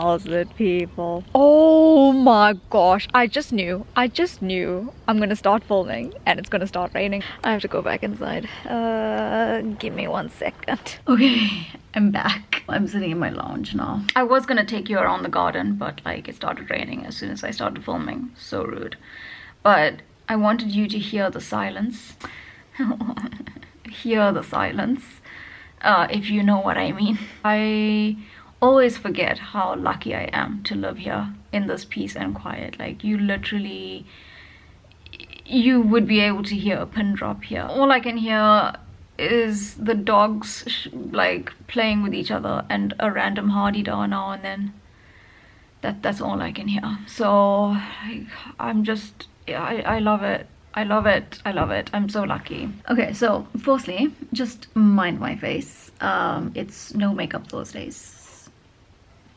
Howzit people. Oh my gosh, I just knew I'm gonna start filming and it's gonna start raining. I have to go back inside. Give me 1 second. Okay, I'm back. I'm sitting in my lounge now. I was gonna take you around the garden, but like it started raining as soon as I started filming. So rude. But I wanted you to hear the silence. Hear the silence, if you know what I mean. I always forget how lucky I am to live here in this peace and quiet. Like you literally, you would be able to hear a pin drop here. All I can hear is the dogs like playing with each other and a random hardy-dar now and then. That's all I can hear. So I'm just, I love it. I love it. I love it. I'm so lucky. Okay, so firstly, just mind my face. It's no makeup those days.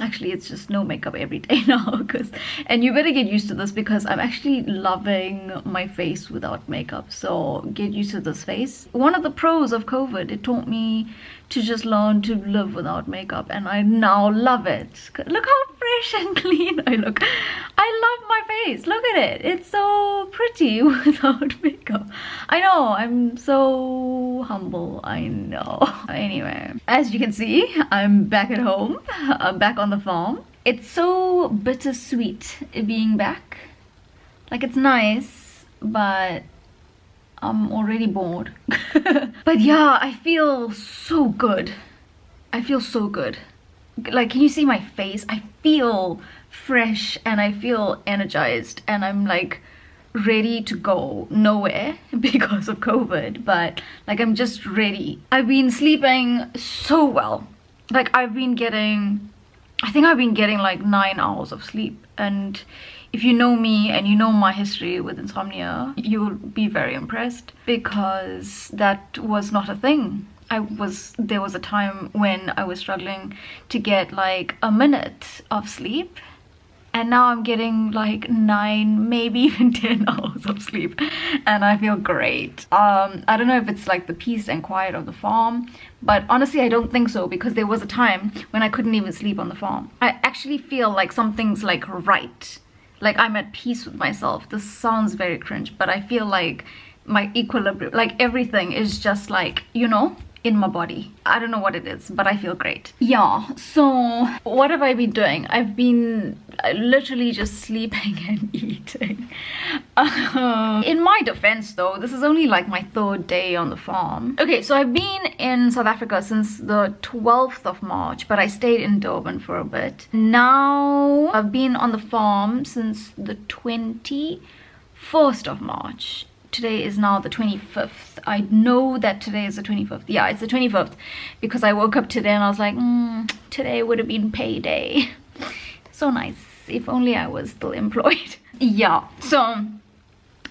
Actually, it's just no makeup every day now, and you better get used to this because I'm actually loving my face without makeup. So get used to this face. One of the pros of COVID, it taught me to just learn to live without makeup, and I now love it. Look how fresh and clean I look. I love my face. Look at it. It's so pretty without makeup. I know, I'm so humble. I know. Anyway, as you can see, I'm back at home. I'm back on the farm. It's so bittersweet being back. Like, it's nice, but I'm already bored. But yeah, I feel so good. I feel so good. Like, can you see my face? I feel fresh and I feel energized and I'm like ready to go nowhere because of COVID, but like I'm just ready. I've been sleeping so well. Like I think I've been getting like 9 hours of sleep, and if you know me and you know my history with insomnia, you will be very impressed because that was not a thing. There was a time when I was struggling to get like a minute of sleep, and now I'm getting like 9, maybe even 10 hours of sleep, and I feel great. I don't know if it's like the peace and quiet of the farm, but honestly I don't think so, because there was a time when I couldn't even sleep on the farm. I actually feel like something's like right. Like I'm at peace with myself. This sounds very cringe, but I feel like my equilibrium, like everything is just like, you know, in my body. I don't know what it is, but I feel great. Yeah, so what have I been doing? I've been literally just sleeping and eating. In my defense though, this is only like my 3rd day on the farm. Okay, so I've been in South Africa since the 12th of March, but I stayed in Durban for a bit. Now I've been on the farm since the 21st of March. Today is now the 25th. I know that today is the 25th. Yeah, it's the 25th because I woke up today and I was like, today would have been payday. So nice. If only I was still employed. Yeah, so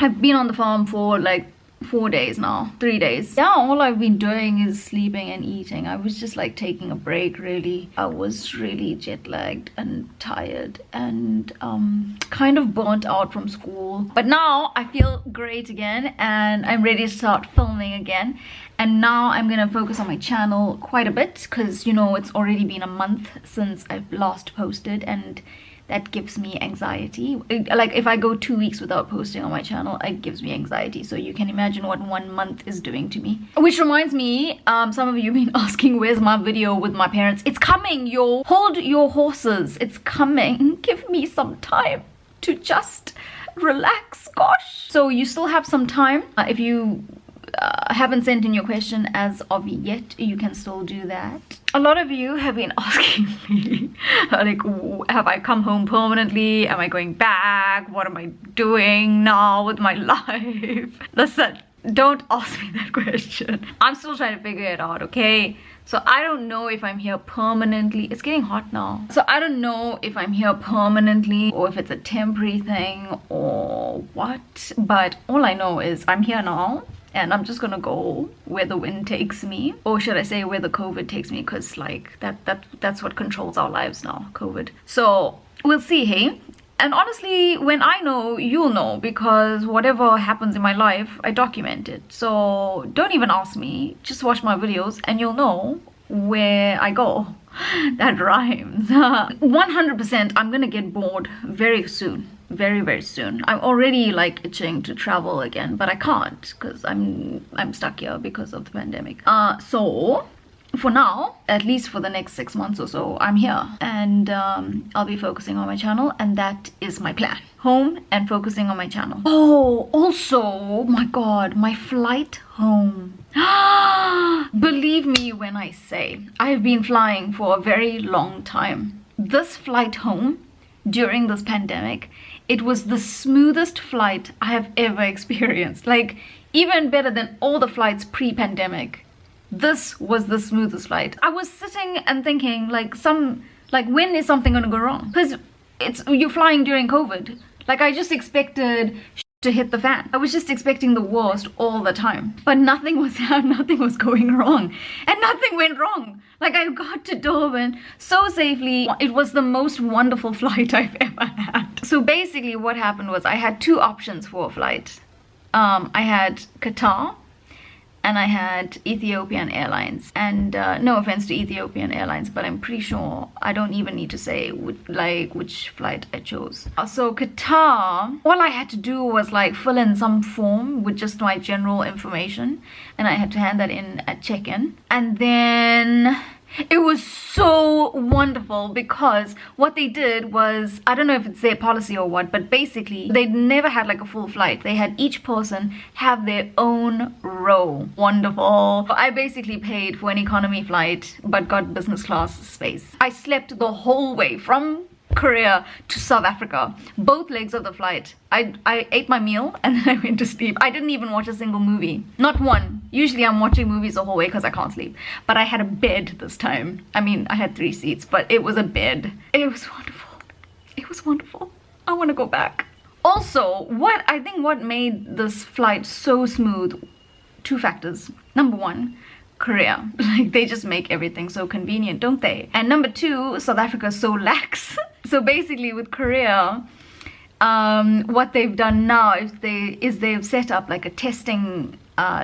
I've been on the farm for like 4 days now, 3 days. Yeah, all I've been doing is sleeping and eating. I was just like taking a break, really. I was really jet lagged and tired and kind of burnt out from school. But now I feel great again and I'm ready to start filming again. And now I'm gonna focus on my channel quite a bit because, you know, it's already been a month since I've last posted, and that gives me anxiety. Like if I go 2 weeks without posting on my channel, it gives me anxiety. So you can imagine what 1 month is doing to me. Which reminds me, some of you have been asking where's my video with my parents. It's coming, yo. Hold your horses. It's coming. Give me some time to just relax, gosh. So you still have some time. If you haven't sent in your question as of yet, you can still do that. A lot of you have been asking me like, have I come home permanently? Am I going back? What am I doing now with my life? Listen, don't ask me that question. I'm still trying to figure it out, okay? So I don't know if I'm here permanently. It's getting hot now. So I don't know if I'm here permanently or if it's a temporary thing or what. But all I know is I'm here now. And I'm just gonna go where the wind takes me, or should I say where the COVID takes me, because like that's what controls our lives now, COVID. So we'll see, hey? And honestly, when I know, you'll know, because whatever happens in my life, I document it. So don't even ask me, just watch my videos and you'll know where I go. That rhymes. 100% I'm gonna get bored very soon. Very, very soon. I'm already like itching to travel again, but I can't because I'm stuck here because of the pandemic. So for now, at least for the next 6 months or so, I'm here, and I'll be focusing on my channel, and that is my plan. Home and focusing on my channel. Oh, also, my god, my flight home. Believe me when I say I've been flying for a very long time. This flight home during this pandemic, it was the smoothest flight I have ever experienced. Like, even better than all the flights pre-pandemic. This was the smoothest flight. I was sitting and thinking, like, when is something gonna go wrong? Because you're flying during COVID. Like, I just expected to hit the fan. I was just expecting the worst all the time. But nothing was going wrong. And nothing went wrong. Like, I got to Durban so safely. It was the most wonderful flight I've ever had. So basically what happened was I had two options for a flight. I had Qatar and I had Ethiopian Airlines. And no offense to Ethiopian Airlines, but I'm pretty sure I don't even need to say which flight I chose. So Qatar, all I had to do was like fill in some form with just my general information, and I had to hand that in at check-in. And then it was so wonderful because what they did was, I don't know if it's their policy or what, but basically they never had like a full flight. They had each person have their own row. Wonderful. I basically paid for an economy flight but got business class space. I slept the whole way from Korea to South Africa, both legs of the flight. I ate my meal and then I went to sleep. I didn't even watch a single movie, not one. Usually I'm watching movies the whole way because I can't sleep, but I had a bed this time. I mean, I had 3 seats, but it was a bed. It was wonderful. It was wonderful. I want to go back. Also, I think what made this flight so smooth, 2 factors. Number 1, Korea. Like, they just make everything so convenient, don't they? And number 2, South Africa is so lax. So basically with Korea, what they've done now is they've set up like a testing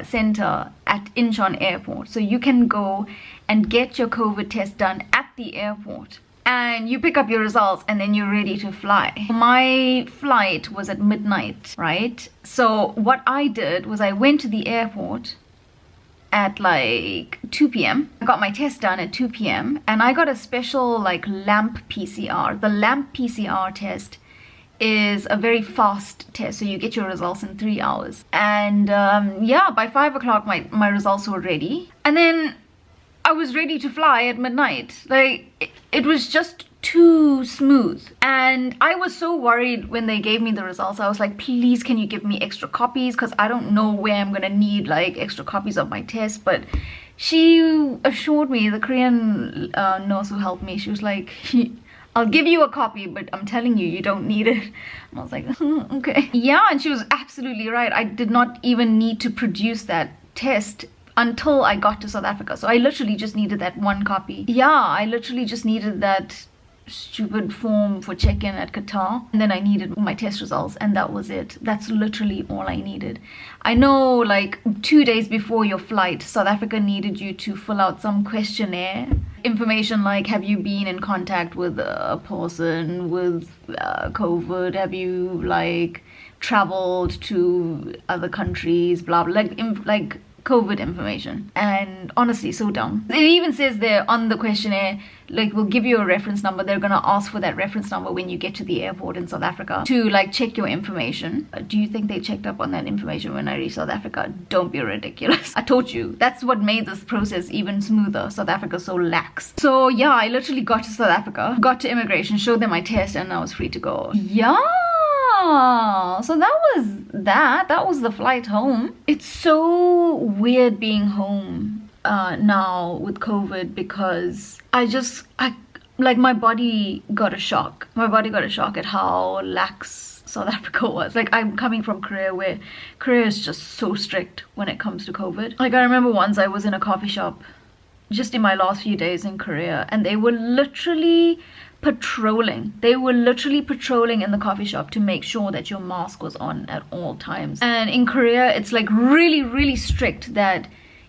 center at Incheon Airport. So you can go and get your COVID test done at the airport. And you pick up your results and then you're ready to fly. My flight was at midnight, right? So what I did was I went to the airport at like 2 p.m. I got my test done at 2 p.m. and I got a special like lamp PCR. The lamp PCR test is a very fast test, so you get your results in 3 hours. And yeah, by 5 o'clock my results were ready. And then I was ready to fly at midnight. Like, it was just too smooth. And I was so worried when they gave me the results. I was like, please, can you give me extra copies, because I don't know where I'm gonna need like extra copies of my test. But she assured me, the Korean nurse who helped me, she was like, I'll give you a copy, but I'm telling you, you don't need it. And I was like, okay. Yeah, and she was absolutely right. I did not even need to produce that test until I got to South Africa. So I literally just needed that 1 copy. Yeah, I literally just needed that stupid form for check-in at Qatar, and then I needed my test results, and that was it. That's literally all I needed. I know, like 2 days before your flight, South Africa needed you to fill out some questionnaire information, like have you been in contact with a person with COVID, have you like traveled to other countries, blah blah, like COVID information. And honestly, so dumb. It even says there on the questionnaire, like, we'll give you a reference number. They're gonna ask for that reference number when you get to the airport in South Africa to like check your information. Do you think they checked up on that information when I reached South Africa? Don't be ridiculous. I told you, that's what made this process even smoother. South Africa's so lax. So yeah, I literally got to South Africa, got to immigration, showed them my test, and I was free to go. Yeah. So that was the flight home. It's so weird being home now with COVID, because like my body got a shock. My body got a shock at how lax South Africa was. Like, I'm coming from Korea, where Korea is just so strict when it comes to COVID. Like, I remember once I was in a coffee shop just in my last few days in Korea, and they were literally patrolling. They were literally patrolling in the coffee shop to make sure that your mask was on at all times. And in Korea, it's like really, really strict that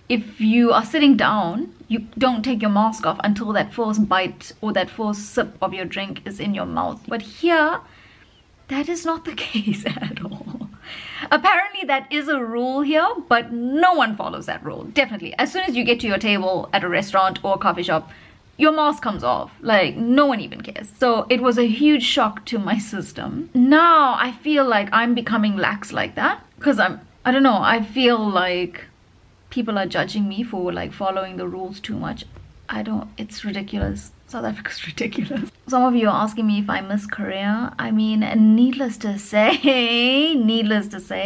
if you are sitting down, you don't take your mask off until that first bite or that first sip of your drink is in your mouth. But here, that is not the case at all. Apparently that is a rule here, but no one follows that rule. Definitely. As soon as you get to your table at a restaurant or a coffee shop, your mask comes off. Like, no one even cares. So it was a huge shock to my system. Now I feel like I'm becoming lax like that, because I don't know, I feel like people are judging me for like following the rules too much. It's ridiculous. South Africa's ridiculous. Some of you are asking me if I miss Korea. I mean, needless to say,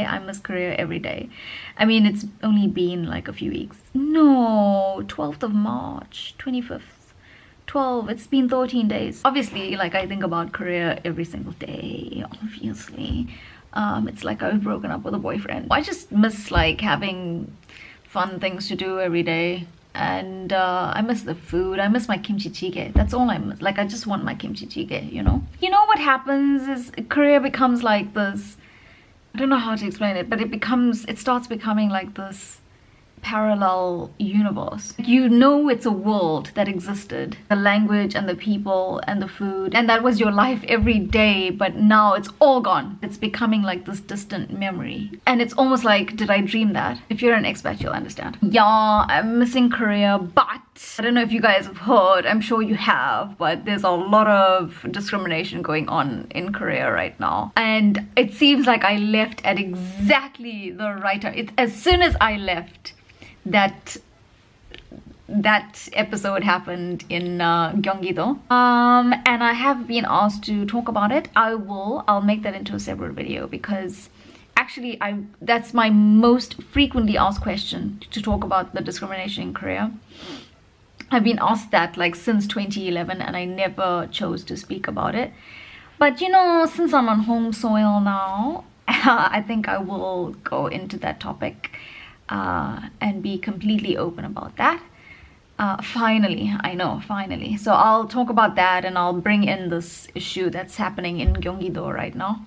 I miss Korea every day. I mean, it's only been like a few weeks. No, 12th of March, 25th. 12, it's been 13 days. Obviously, like, I think about Korea every single day, obviously. It's like I've broken up with a boyfriend. I just miss like having fun things to do every day. And I miss the food. I miss my kimchi jjigae. That's all I miss. Like, I just want my kimchi jjigae, you know? You know what happens is Korea becomes like this, I don't know how to explain it, but it starts becoming like this parallel universe. You know, it's a world that existed, the language and the people and the food, and that was your life every day, but now it's all gone. It's becoming like this distant memory, and it's almost like, did I dream that? If you're an expat, you'll understand. Yeah, I'm missing Korea, but I don't know if you guys have heard, I'm sure you have, but there's a lot of discrimination going on in Korea right now, and it seems like I left at exactly the right time. As soon as I left, that episode happened in Gyeonggi-do, and I have been asked to talk about it. I'll make that into a separate video, because actually that's my most frequently asked question, to talk about the discrimination in Korea. I've been asked that like since 2011, and I never chose to speak about it. But you know, since I'm on home soil now, I think I will go into that topic and be completely open about that. Finally, I know, finally. So I'll talk about that, and I'll bring in this issue that's happening in Gyeonggi-do right now.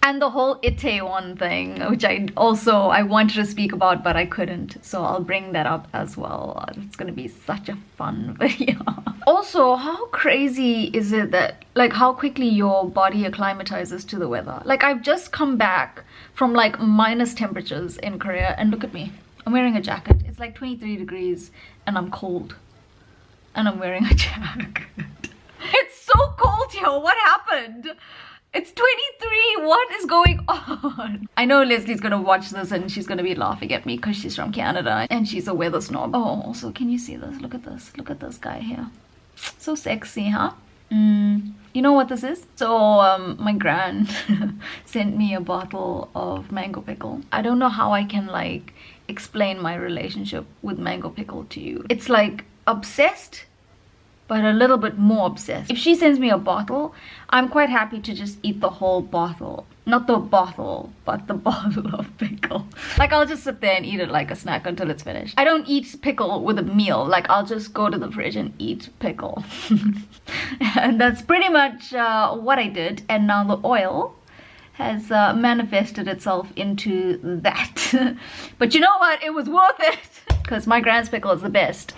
And the whole Itaewon thing, which I wanted to speak about, but I couldn't. So I'll bring that up as well. It's gonna be such a fun video. Also, how crazy is it that, like, how quickly your body acclimatizes to the weather? Like, I've just come back from like minus temperatures in Korea, and look at me. I'm wearing a jacket. It's like 23 degrees and I'm cold. And I'm wearing a jacket. It's so cold here. What happened? It's 23. What is going on? I know Leslie's gonna watch this and she's gonna be laughing at me because she's from Canada and she's a weather snob. Oh, also, can you see this? Look at this. Look at this guy here. So sexy, huh? You know what this is? So my gran sent me a bottle of mango pickle. I don't know how I can like explain my relationship with mango pickle to you. It's like obsessed, but a little bit more obsessed. If she sends me a bottle, I'm quite happy to just eat the whole bottle. Not the bottle, but the bottle of pickle. Like, I'll just sit there and eat it like a snack until it's finished. I don't eat pickle with a meal. Like, I'll just go to the fridge and eat pickle. And that's pretty much what I did. And now the oil has manifested itself into that. But you know what? It was worth it. Because my Grand's pickle is the best.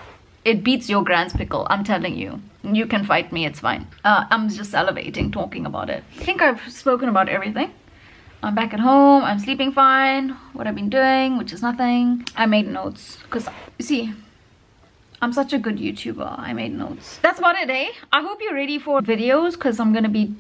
It beats your Grand's pickle, I'm telling you. You can fight me, it's fine. I'm just salivating talking about it. I think I've spoken about everything. I'm back at home, I'm sleeping fine. What I've been doing, which is nothing. I made notes, because, you see, I'm such a good YouTuber. I made notes. That's about it, eh? I hope you're ready for videos, because I'm gonna be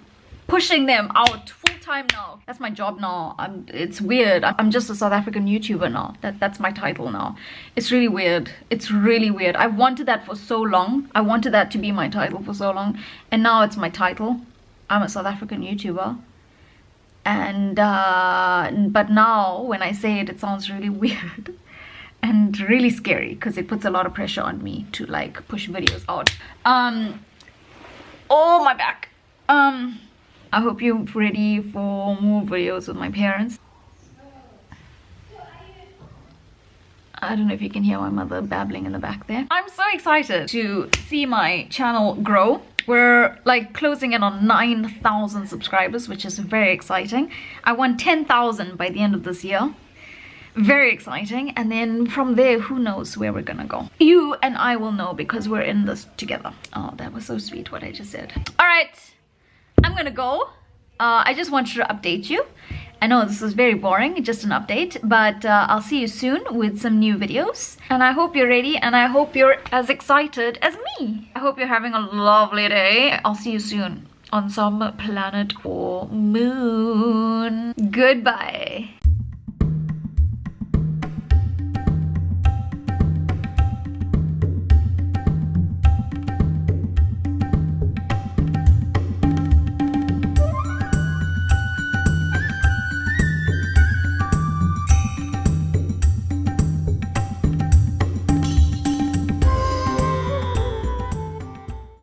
pushing them out full-time now. That's my job now. It's weird. I'm just a South African YouTuber now. That's my title now. It's really weird. It's really weird. I wanted that for so long. I wanted that to be my title for so long, and now it's my title. I'm a South African YouTuber. And but now when I say it, it sounds really weird and really scary, because it puts a lot of pressure on me to like push videos out. Oh, my back. I hope you're ready for more videos with my parents. I don't know if you can hear my mother babbling in the back there. I'm so excited to see my channel grow. We're like closing in on 9,000 subscribers, which is very exciting. I want 10,000 by the end of this year. Very exciting. And then from there, who knows where we're gonna go. You and I will know because we're in this together. Oh, that was so sweet what I just said. All right, I'm gonna go. I just wanted to update you. I know this is very boring, just an update, but I'll see you soon with some new videos. And I hope you're ready, and I hope you're as excited as me. I hope you're having a lovely day. I'll see you soon on some planet or moon. Goodbye.